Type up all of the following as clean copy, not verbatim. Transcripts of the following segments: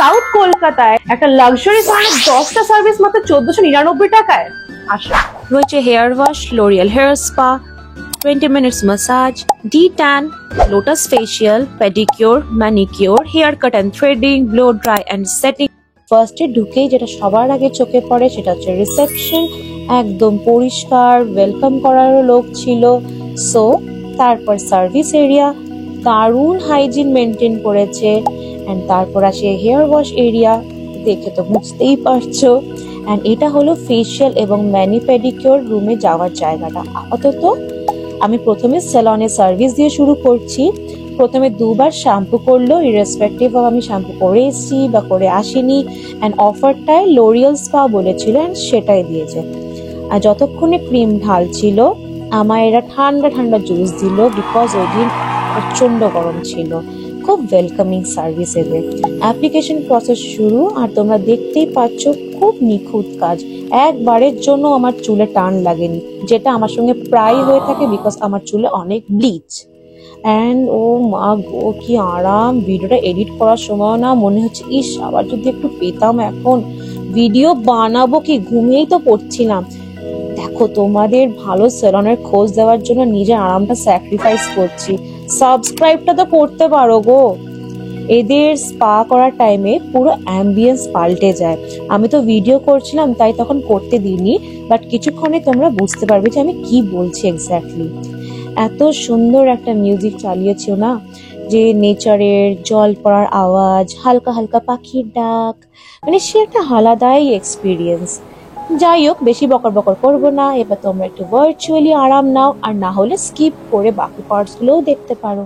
South কলকাতায় একটা luxury ধরনের 10টা সার্ভিস মাত্র 1499 টাকায়। আসো, রয়েছে hair wash, L'Oreal hair spa, 20 minutes massage, D-tan, lotus facial, pedicure, manicure, haircut and threading, blow dry and setting. ফার্স্টে ঢুকেই যেটা সবার আগে চোখে পড়ে সেটা হচ্ছে রিসেপশন। একদম পরিষ্কার, ওয়েলকাম করার লোক ছিল। সো তারপর সার্ভিস এরিয়া, দারুণ হাইজিন মেনটেন করেছে। অ্যান্ড তারপর আসে হেয়ার ওয়াশ এরিয়া, দেখে তো বুঝতেই পারছো। অ্যান্ড এটা হলো ফেশিয়াল এবং ম্যানি পেডিকিউর রুমে যাওয়ার জায়গাটা। আপাতত আমি প্রথমে সেলনে সার্ভিস দিয়ে শুরু করছি। প্রথমে দুবার শ্যাম্পু করলো, ইরেসপেক্টিভ অফ আমি শ্যাম্পু করে এসেছি বা করে আসিনি। অ্যান্ড অফারটায় লোরিয়াল স্পা বলেছিল অ্যান্ড সেটাই দিয়েছে। আর যতক্ষণে ক্রিম ঢালছিল আমায় এরা ঠান্ডা ঠান্ডা জুস দিল, বিকজ ওই দিন প্রচণ্ড গরম ছিল। খুব ওয়েলকামিং সার্ভিস এদের। অ্যাপ্লিকেশন প্রসেস শুরু, আর তোমরা দেখতেই পাচ্ছ খুব নিখুঁত কাজ। একবারের জন্য আমার চুলে টান লাগেনি, যেটা আমার সঙ্গে প্রায় হয়ে থাকে, বিকজ আমার চুলে অনেক ব্লিচ। অ্যান্ড ও মা গো, কি আরাম! ভিডিওটা এডিট করার সময় না মনে হচ্ছে ইস আবার যদি একটু পেতাম। এখন ভিডিও বানাবো কি, ঘুমিয়েই তো পড়ছিলাম। দেখো, তোমাদের ভালো সেলনের খোঁজ দেওয়ার জন্য নিজের আরামটা স্যাক্রিফাইস করছি। সাবস্ক্রাইবটা তো করতে পারো গো। এদের স্পা করার টাইমে পুরো অ্যাম্বিয়েন্স পাল্টে যায়। আমি তো ভিডিও করছিলাম তাই তখন করতে দিইনি, বাট কিছুক্ষণে তোমরা বুঝতে পারবে যে আমি কি বলছি এক্স্যাক্টলি। এত সুন্দর একটা মিউজিক চালিয়েছিল না, যে নেচারের জল পড়ার আওয়াজ, হালকা হালকা পাখির ডাক, মানে সে একটা আলাদাই এক্সপিরিয়েন্স। যাই হোক, বেশি বকর বকর করবো না। এবার তোমরা একটু ভার্চুয়ালি আরাম নাও, আর না হলে স্কিপ করে বাকি পার্টস গুলোও দেখতে পারো।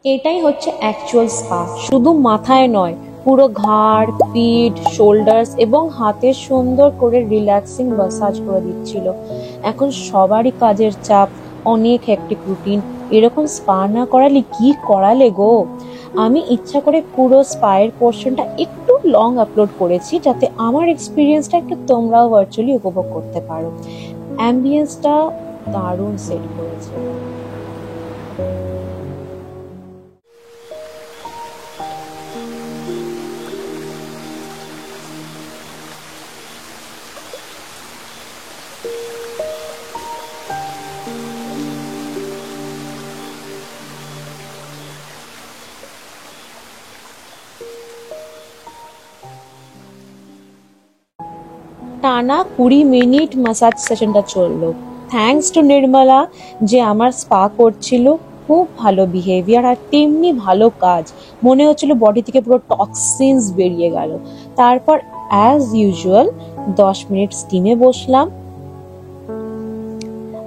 এটাই হচ্ছে অ্যাকচুয়াল স্পা। শুধু মাথায় নয়, পুরো ঘাড়, পিঠ, শোল্ডার্স এবং হাতে সুন্দর করে রিল্যাক্সিং ম্যাসাজ করে দিচ্ছিল। এখন সবারই কাজের চাপ, অনেক হেক্টিক রুটিন, এরকম স্পা না করালে কি করালে গো। আমি ইচ্ছা করে পুরো স্পায়ের পোর্শনটা একটু লং আপলোড করেছি, যাতে আমার এক্সপিরিয়েন্সটা একটু তোমরাও ভার্চুয়ালি উপভোগ করতে পারো। অ্যাম্বিয়েন্সটা দারুণ সেট করেছে। টানা 20 মিনিট ম্যাসাজ সেশনটা চললো। থ্যাঙ্কস টু নির্মলা, যে আমার স্পা করছিল। খুব ভালো বিহেভিয়ার আর তেমনি ভালো কাজ। মনে হচ্ছিল বডি থেকে পুরো টক্সিনস বেরিয়ে গেল। তারপর অ্যাজ ইউজুয়াল 10 মিনিট স্টিমে বসলাম,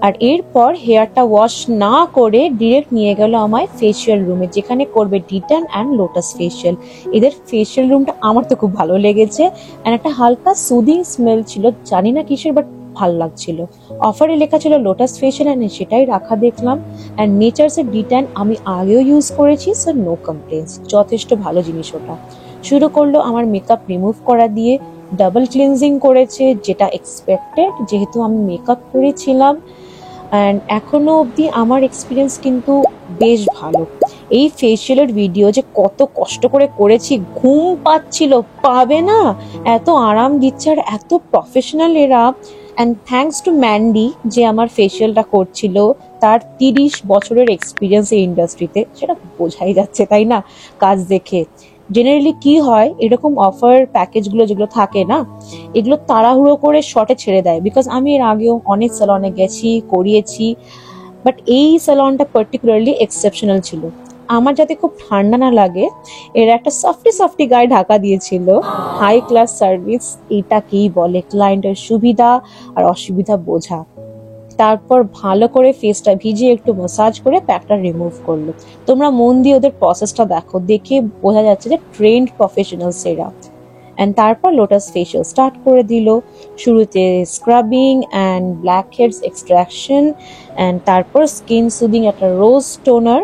আর এরপর হেয়ারটা ওয়াশ না করে ডিরেক্ট নিয়ে গেল আমায় ফেসিয়াল রুমে, যেখানে করবে D-tan অ্যান্ড লোটাস ফেসিয়াল। এদের ফেসিয়াল রুমটা আমার তো খুব ভালো লেগেছে, অ্যান্ড একটা হালকা সুদিং স্মেল ছিল, জানি না কিসের, বাট ভালো লাগছিল। অফারে লেখা ছিল লোটাস ফেসিয়াল, অ্যান্ড সেটাই রাখা দেখলাম। অ্যান্ড নেচার্সের D-tan আমি আগেও ইউজ করেছি, সো নো কমপ্লেন্স, যথেষ্ট ভালো জিনিস ওটা। শুরু করলো আমার মেকআপ রিমুভ করা দিয়ে। ডাবল ক্লিনজিং করেছে, যেটা এক্সপেক্টেড যেহেতু আমি মেকআপ করেছিলাম। অ্যান্ড এখনো অবধি আমার এক্সপিরিয়েন্স কিন্তু বেশ ভালো। এই ফেসিয়ালের ভিডিও যে কত কষ্ট করে করেছি, ঘুম পাচ্ছিল, পাবে না, এত আরাম দিচ্ছে আর এত প্রফেশনাল এরা। অ্যান্ড থ্যাঙ্কস টু ম্যান্ডি, যে আমার ফেসিয়ালটা করছিল। তার 30 বছরের এক্সপিরিয়েন্স এই ইন্ডাস্ট্রিতে, সেটা বোঝাই যাচ্ছে তাই না কাজ দেখে। জেনারেলি কি হয়, এরকম অফার প্যাকেজগুলো যেগুলো থাকে না, এগুলো তাড়াহুড়ো করে শর্টে ছেড়ে দেয়। বিকজ আমি এর আগেও অনেক সেলনে গেছি, করিয়েছি, বাট এই স্যালনটা পার্টিকুলারলি এক্সেপশনাল ছিল। আমার যাতে খুব ঠান্ডা না লাগে এর একটা সফটি সফটি গায়ে ঢাকা দিয়েছিল। হাই ক্লাস সার্ভিস এটাকেই বলে, ক্লায়েন্টের সুবিধা আর অসুবিধা বোঝা। তারপর ভালো করে ফেসটা ভিজিয়ে একটু ম্যাসাজ করে প্যাকটা রিমুভ করলো। তোমরা মন দিয়ে ওদের প্রসেসটা দেখো, দেখে বোঝা যাচ্ছে যে ট্রেন্ড প্রফেশনালস এরা। অ্যান্ড তারপর লোটাস ফেশিয়াল স্টার্ট করে দিল। শুরুতে scrubbing and blackheads extraction, and তারপর স্কিন সুদিং একটা রোজ টোনার।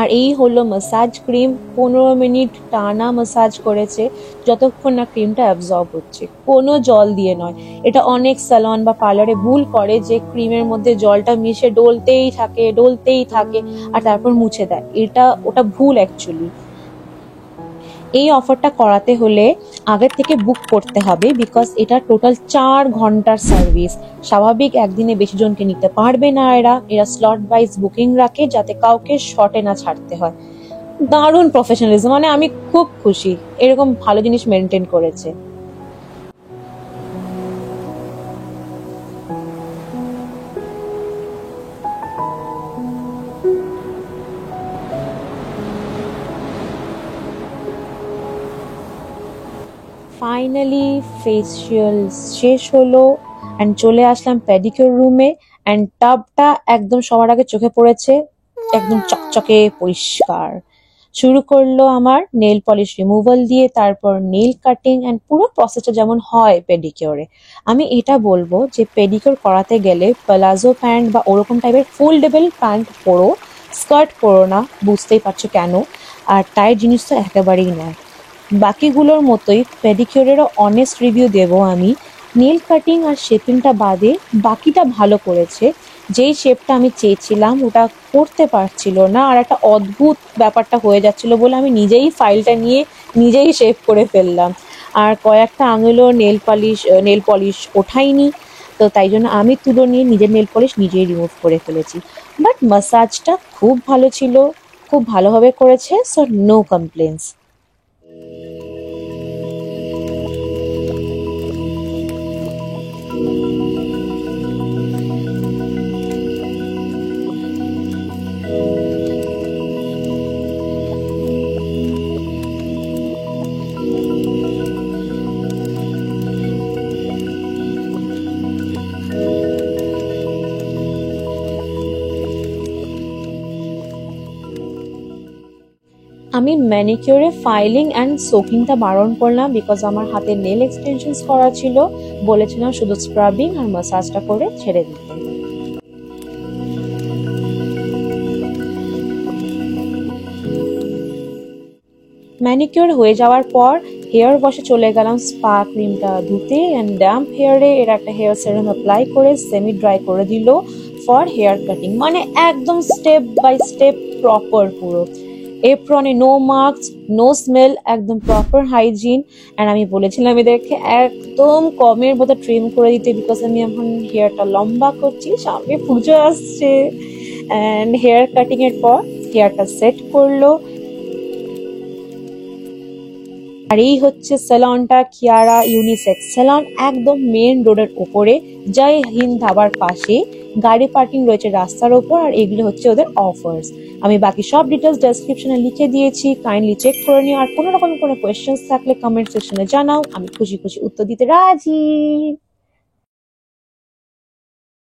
আর এই হলো ম্যাসাজ ক্রিম। 15 মিনিট টানা ম্যাসাজ করেছে, যতক্ষণ না ক্রিমটা অ্যাবজর্ব হচ্ছে, কোনো জল দিয়ে নয়। এটা অনেক স্যালন বা পার্লারে ভুল করে যে ক্রিমের মধ্যে জলটা মিশে ডলতেই থাকে আর তারপর মুছে দেয়। ওটা ভুল অ্যাকচুয়ালি। এই অফারটা করাতে হলে আগের থেকে বুক করতে হবে, বিকজ এটা টোটাল 4 ঘন্টার সার্ভিস। স্বাভাবিক একদিনে বেশি জনকে নিতে পারবে না এরা স্লট ওয়াইজ বুকিং রাখে যাতে কাউকে শর্টে না ছাড়তে হয়। দারুণ প্রফেশনালিজম, মানে আমি খুব খুশি, এরকম ভালো জিনিস মেনটেন করেছে। ফাইনালি ফেসিয়াল শেষ হলো অ্যান্ড চলে আসলাম পেডিকিউর রুমে। অ্যান্ড টাবটা একদম সবার আগে চোখে পড়েছে, একদম চকচকে পরিষ্কার। শুরু করলো আমার নেল পলিশ রিমুভাল দিয়ে, তারপর নেল কাটিং অ্যান্ড পুরো প্রসেসটা যেমন হয় পেডিকিউরে। আমি এটা বলবো যে পেডিকিউর করাতে গেলে প্লাজো প্যান্ট বা ওরকম টাইপের ফোল্ডেবল প্যান্ট পরো, স্কার্ট পরো না, বুঝতেই পারছো কেন। আর টাইট জিনিস তো একেবারেই নয়। বাকিগুলোর মতোই পেডিকিউরেরও অনেস্ট রিভিউ দেবো আমি। নেল কাটিং আর শেপিংটা বাদে বাকিটা ভালো করেছে। যেই শেপটা আমি চেয়েছিলাম ওটা করতে পারছিল না, আর একটা অদ্ভুত ব্যাপারটা হয়ে যাচ্ছিল বলে আমি নিজেই ফাইলটা নিয়ে নিজেই শেপ করে ফেললাম। আর কয়েকটা আঙুলও নেল পলিশ ওঠাইনি, তো তাই জন্য আমি তুলো নিয়ে নিজের নেল পলিশ নিজেই রিমুভ করে ফেলেছি। বাট ম্যাসাজটা খুব ভালো ছিল, খুব ভালোভাবে করেছে, সো নো কমপ্লেন্স। আমি ম্যানিকিউরে ফাইলিং অ্যান্ড সোকিংটা বারণ করলাম, বিকজ আমার হাতে নেল এক্সটেনশনস করা ছিল। বলেছিলাম শুধু স্ক্রাবিং আর ম্যাসাজটা করে ছেড়ে দিতে। ম্যানিকিউর হয়ে যাওয়ার পর হেয়ার ওয়াশে চলে গেলাম স্পা ক্রিমটা ধুতে। অ্যান্ড ড্যাম্প হেয়ারে এর একটা হেয়ার সেরাম অ্যাপ্লাই করে সেমি ড্রাই করে দিল ফর হেয়ার কাটিং। মানে একদম স্টেপ বাই স্টেপ প্রপার পুরো। এপ্রনে নো মার্কস, নো স্মেল, একদম প্রপার হাইজিন। অ্যান্ড আমি বলেছিলাম এদেরকে একদম কমের মতো ট্রিম করে দিতে, বিকজ আমি এখন হেয়ারটা লম্বা করছি, সামনে পুজো আসছে। অ্যান্ড হেয়ার কাটিং এর পর হেয়ারটা সেট করলো। আর এই হচ্ছে স্যালনটা, কিয়ারা ইউনিসেক্স স্যালন, একদম মেন রোডের উপরে, জয় হিন্দ ধাবার পাশে। গাড়ি পার্কিং রয়েছে রাস্তার ওপর, আর এগুলো হচ্ছে ওদের অফার্স। আমি বাকি সব ডিটেলস ডেসক্রিপশনে লিখে দিয়েছি, কাইন্ডলি চেক করে নিও। আর কোনো রকম কোনো কোয়েশ্চেন্স থাকলে কমেন্ট সেকশনে জানাও, আমি খুশি খুশি উত্তর দিতে রাজি।